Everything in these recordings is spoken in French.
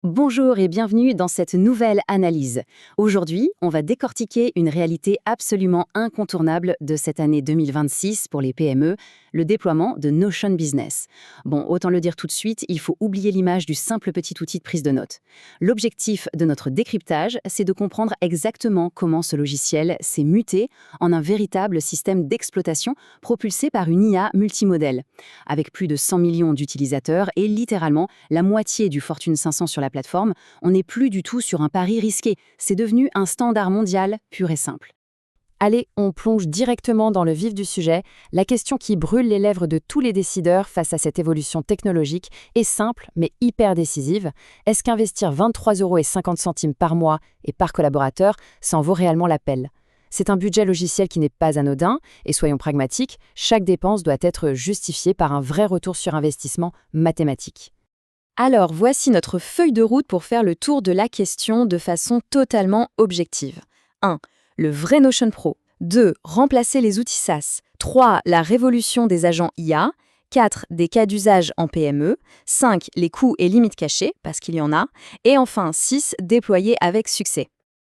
Bonjour et bienvenue dans cette nouvelle analyse. Aujourd'hui, on va décortiquer une réalité absolument incontournable de cette année 2026 pour les PME, le déploiement de Notion Business. Bon, autant le dire tout de suite, il faut oublier l'image du simple petit outil de prise de notes. L'objectif de notre décryptage, c'est de comprendre exactement comment ce logiciel s'est muté en un véritable système d'exploitation propulsé par une IA multimodèle. Avec plus de 100 millions d'utilisateurs et littéralement la moitié du Fortune 500 sur la plateforme, on n'est plus du tout sur un pari risqué. C'est devenu un standard mondial pur et simple. Allez, on plonge directement dans le vif du sujet. La question qui brûle les lèvres de tous les décideurs face à cette évolution technologique est simple mais hyper décisive. Est-ce qu'investir 23,50 € par mois et par collaborateur, ça en vaut réellement la peine ? C'est un budget logiciel qui n'est pas anodin, et soyons pragmatiques, chaque dépense doit être justifiée par un vrai retour sur investissement mathématique. Alors, voici notre feuille de route pour faire le tour de la question de façon totalement objective. 1. Le vrai Notion Pro. 2. Remplacer les outils SaaS. 3. La révolution des agents IA. 4. Des cas d'usage en PME. 5. Les coûts et limites cachées, parce qu'il y en a. Et enfin, 6. Déployer avec succès.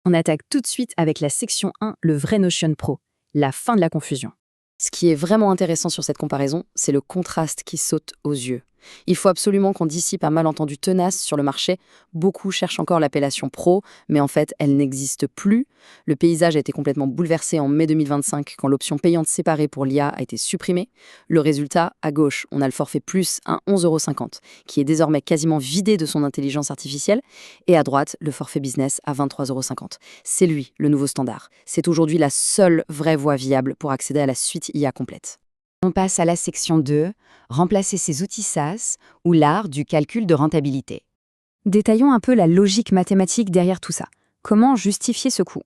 On attaque tout de suite avec la section 1, le vrai Notion Pro, la fin de la confusion. Ce qui est vraiment intéressant sur cette comparaison, c'est le contraste qui saute aux yeux. Il faut absolument qu'on dissipe un malentendu tenace sur le marché. Beaucoup cherchent encore l'appellation pro, mais en fait, elle n'existe plus. Le paysage a été complètement bouleversé en mai 2025 quand l'option payante séparée pour l'IA a été supprimée. Le résultat, à gauche, on a le forfait plus à 11,50 €, qui est désormais quasiment vidé de son intelligence artificielle. Et à droite, le forfait business à 23,50 €. C'est lui, le nouveau standard. C'est aujourd'hui la seule vraie voie viable pour accéder à la suite IA complète. On passe à la section 2, remplacer ces outils SaaS ou l'art du calcul de rentabilité. Détaillons un peu la logique mathématique derrière tout ça. Comment justifier ce coût ?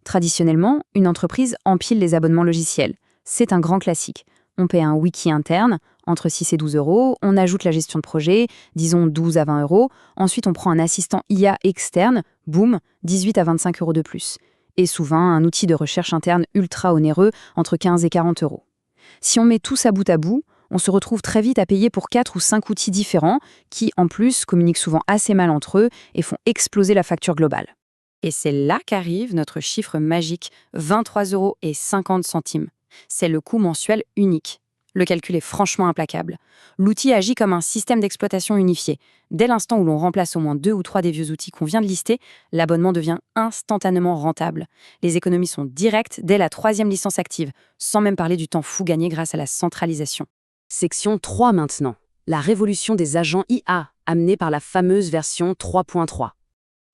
Traditionnellement, une entreprise empile les abonnements logiciels. C'est un grand classique. On paie un wiki interne, entre 6 et 12 €, on ajoute la gestion de projet, disons 12 à 20 €, ensuite on prend un assistant IA externe, boum, 18 à 25 € de plus. Et souvent un outil de recherche interne ultra onéreux, entre 15 et 40 €. Si on met tout ça bout à bout, on se retrouve très vite à payer pour 4 ou 5 outils différents qui, en plus, communiquent souvent assez mal entre eux et font exploser la facture globale. Et c'est là qu'arrive notre chiffre magique, 23,50 €. C'est le coût mensuel unique. Le calcul est franchement implacable. L'outil agit comme un système d'exploitation unifié. Dès l'instant où l'on remplace au moins 2 ou 3 des vieux outils qu'on vient de lister, l'abonnement devient instantanément rentable. Les économies sont directes dès la 3e licence active, sans même parler du temps fou gagné grâce à la centralisation. Section 3 maintenant. La révolution des agents IA, amenée par la fameuse version 3.3.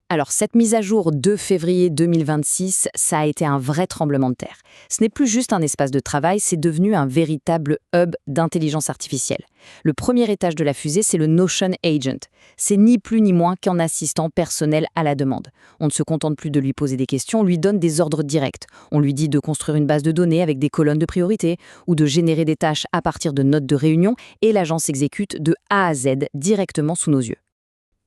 Alors, cette mise à jour 2 février 2026, ça a été un vrai tremblement de terre. Ce n'est plus juste un espace de travail, c'est devenu un véritable hub d'intelligence artificielle. Le premier étage de la fusée, c'est le Notion Agent. C'est ni plus ni moins qu'un assistant personnel à la demande. On ne se contente plus de lui poser des questions, on lui donne des ordres directs. On lui dit de construire une base de données avec des colonnes de priorité ou de générer des tâches à partir de notes de réunion et l'agent s'exécute de A à Z directement sous nos yeux.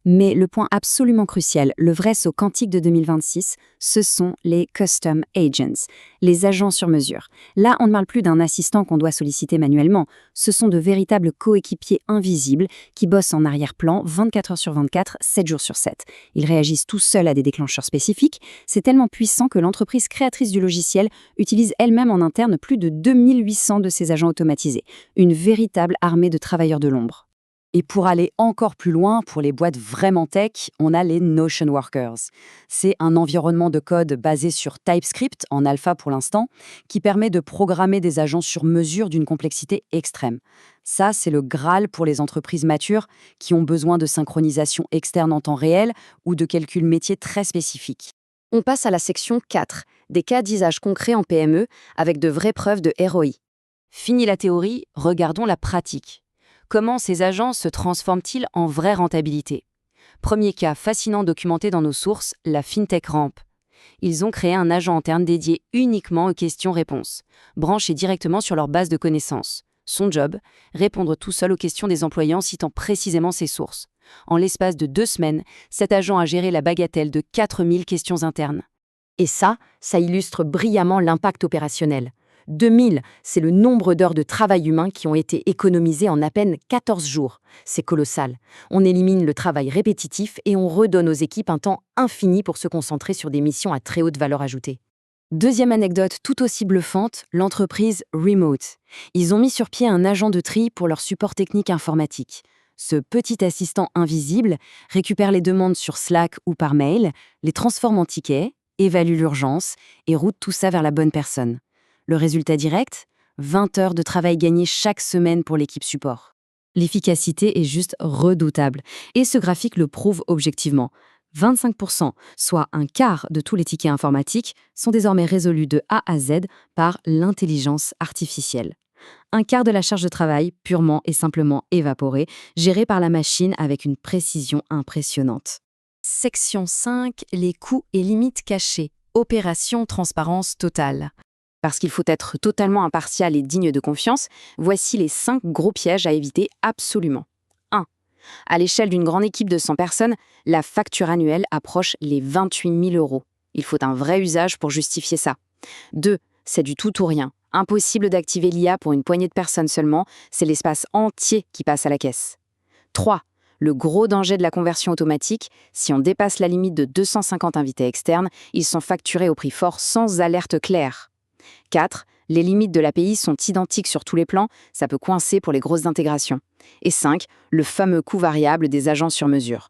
Mais le point absolument crucial, le vrai saut quantique de 2026, ce sont les Custom Agents, les agents sur mesure. Là, on ne parle plus d'un assistant qu'on doit solliciter manuellement. Ce sont de véritables coéquipiers invisibles qui bossent en arrière-plan 24 heures sur 24, 7 jours sur 7. Ils réagissent tout seuls à des déclencheurs spécifiques. C'est tellement puissant que l'entreprise créatrice du logiciel utilise elle-même en interne plus de 2800 de ces agents automatisés. Une véritable armée de travailleurs de l'ombre. Et pour aller encore plus loin, pour les boîtes vraiment tech, on a les Notion Workers. C'est un environnement de code basé sur TypeScript, en alpha pour l'instant, qui permet de programmer des agents sur mesure d'une complexité extrême. Ça, c'est le Graal pour les entreprises matures qui ont besoin de synchronisation externe en temps réel ou de calculs métiers très spécifiques. On passe à la section 4, des cas d'usage concrets en PME avec de vraies preuves de ROI. Fini la théorie, regardons la pratique. Comment ces agents se transforment-ils en vraie rentabilité ? Premier cas fascinant documenté dans nos sources, la FinTech Ramp. Ils ont créé un agent interne dédié uniquement aux questions-réponses, branché directement sur leur base de connaissances. Son job, répondre tout seul aux questions des employés en citant précisément ses sources. En l'espace de 2 semaines, cet agent a géré la bagatelle de 4000 questions internes. Et ça illustre brillamment l'impact opérationnel. 2000, c'est le nombre d'heures de travail humain qui ont été économisées en à peine 14 jours. C'est colossal. On élimine le travail répétitif et on redonne aux équipes un temps infini pour se concentrer sur des missions à très haute valeur ajoutée. Deuxième anecdote tout aussi bluffante, l'entreprise Remote. Ils ont mis sur pied un agent de tri pour leur support technique informatique. Ce petit assistant invisible récupère les demandes sur Slack ou par mail, les transforme en tickets, évalue l'urgence et route tout ça vers la bonne personne. Le résultat direct ? 20 heures de travail gagnées chaque semaine pour l'équipe support. L'efficacité est juste redoutable. Et ce graphique le prouve objectivement. 25%, soit un quart de tous les tickets informatiques, sont désormais résolus de A à Z par l'intelligence artificielle. Un quart de la charge de travail purement et simplement évaporée, gérée par la machine avec une précision impressionnante. Section 5, les coûts et limites cachées. Opération transparence totale. Parce qu'il faut être totalement impartial et digne de confiance, voici les 5 gros pièges à éviter absolument. 1. À l'échelle d'une grande équipe de 100 personnes, la facture annuelle approche les 28 000 €. Il faut un vrai usage pour justifier ça. 2. C'est du tout ou rien. Impossible d'activer l'IA pour une poignée de personnes seulement, c'est l'espace entier qui passe à la caisse. 3. Le gros danger de la conversion automatique, si on dépasse la limite de 250 invités externes, ils sont facturés au prix fort sans alerte claire. 4. Les limites de l'API sont identiques sur tous les plans, ça peut coincer pour les grosses intégrations. Et 5. Le fameux coût variable des agents sur mesure.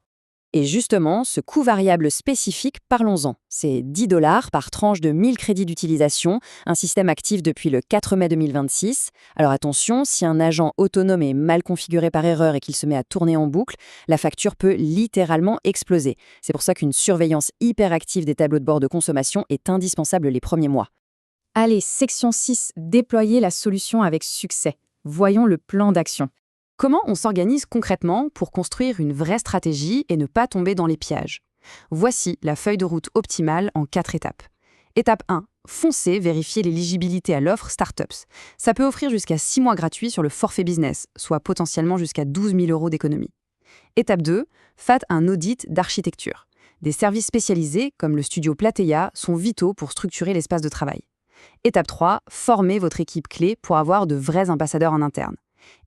Et justement, ce coût variable spécifique, parlons-en. C'est 10 $ par tranche de 1000 crédits d'utilisation, un système actif depuis le 4 mai 2026. Alors attention, si un agent autonome est mal configuré par erreur et qu'il se met à tourner en boucle, la facture peut littéralement exploser. C'est pour ça qu'une surveillance hyper active des tableaux de bord de consommation est indispensable les premiers mois. Allez, section 6, déployer la solution avec succès. Voyons le plan d'action. Comment on s'organise concrètement pour construire une vraie stratégie et ne pas tomber dans les pièges ? Voici la feuille de route optimale en 4 étapes. Étape 1. Foncez, vérifiez l'éligibilité à l'offre Startups. Ça peut offrir jusqu'à 6 mois gratuits sur le forfait business, soit potentiellement jusqu'à 12 000 € d'économie. Étape 2. Faites un audit d'architecture. Des services spécialisés, comme le studio Plateia, sont vitaux pour structurer l'espace de travail. Étape 3. Formez votre équipe clé pour avoir de vrais ambassadeurs en interne.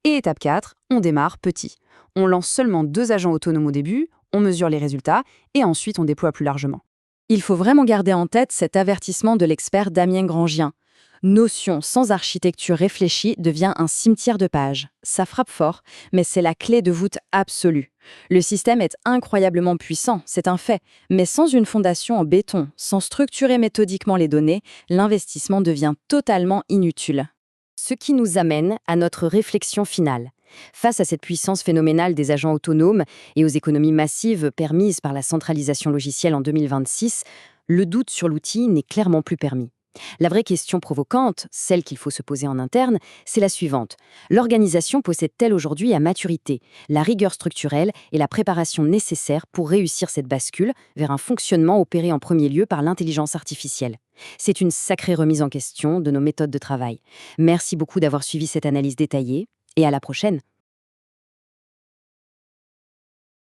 Et étape 4, on démarre petit. On lance seulement 2 agents autonomes au début, on mesure les résultats et ensuite on déploie plus largement. Il faut vraiment garder en tête cet avertissement de l'expert Damien Grangien. Notion sans architecture réfléchie devient un cimetière de pages. Ça frappe fort, mais c'est la clé de voûte absolue. Le système est incroyablement puissant, c'est un fait, mais sans une fondation en béton, sans structurer méthodiquement les données, l'investissement devient totalement inutile. Ce qui nous amène à notre réflexion finale. Face à cette puissance phénoménale des agents autonomes et aux économies massives permises par la centralisation logicielle en 2026, le doute sur l'outil n'est clairement plus permis. La vraie question provocante, celle qu'il faut se poser en interne, c'est la suivante. L'organisation possède-t-elle aujourd'hui à maturité la rigueur structurelle et la préparation nécessaires pour réussir cette bascule vers un fonctionnement opéré en premier lieu par l'intelligence artificielle ? C'est une sacrée remise en question de nos méthodes de travail. Merci beaucoup d'avoir suivi cette analyse détaillée et à la prochaine.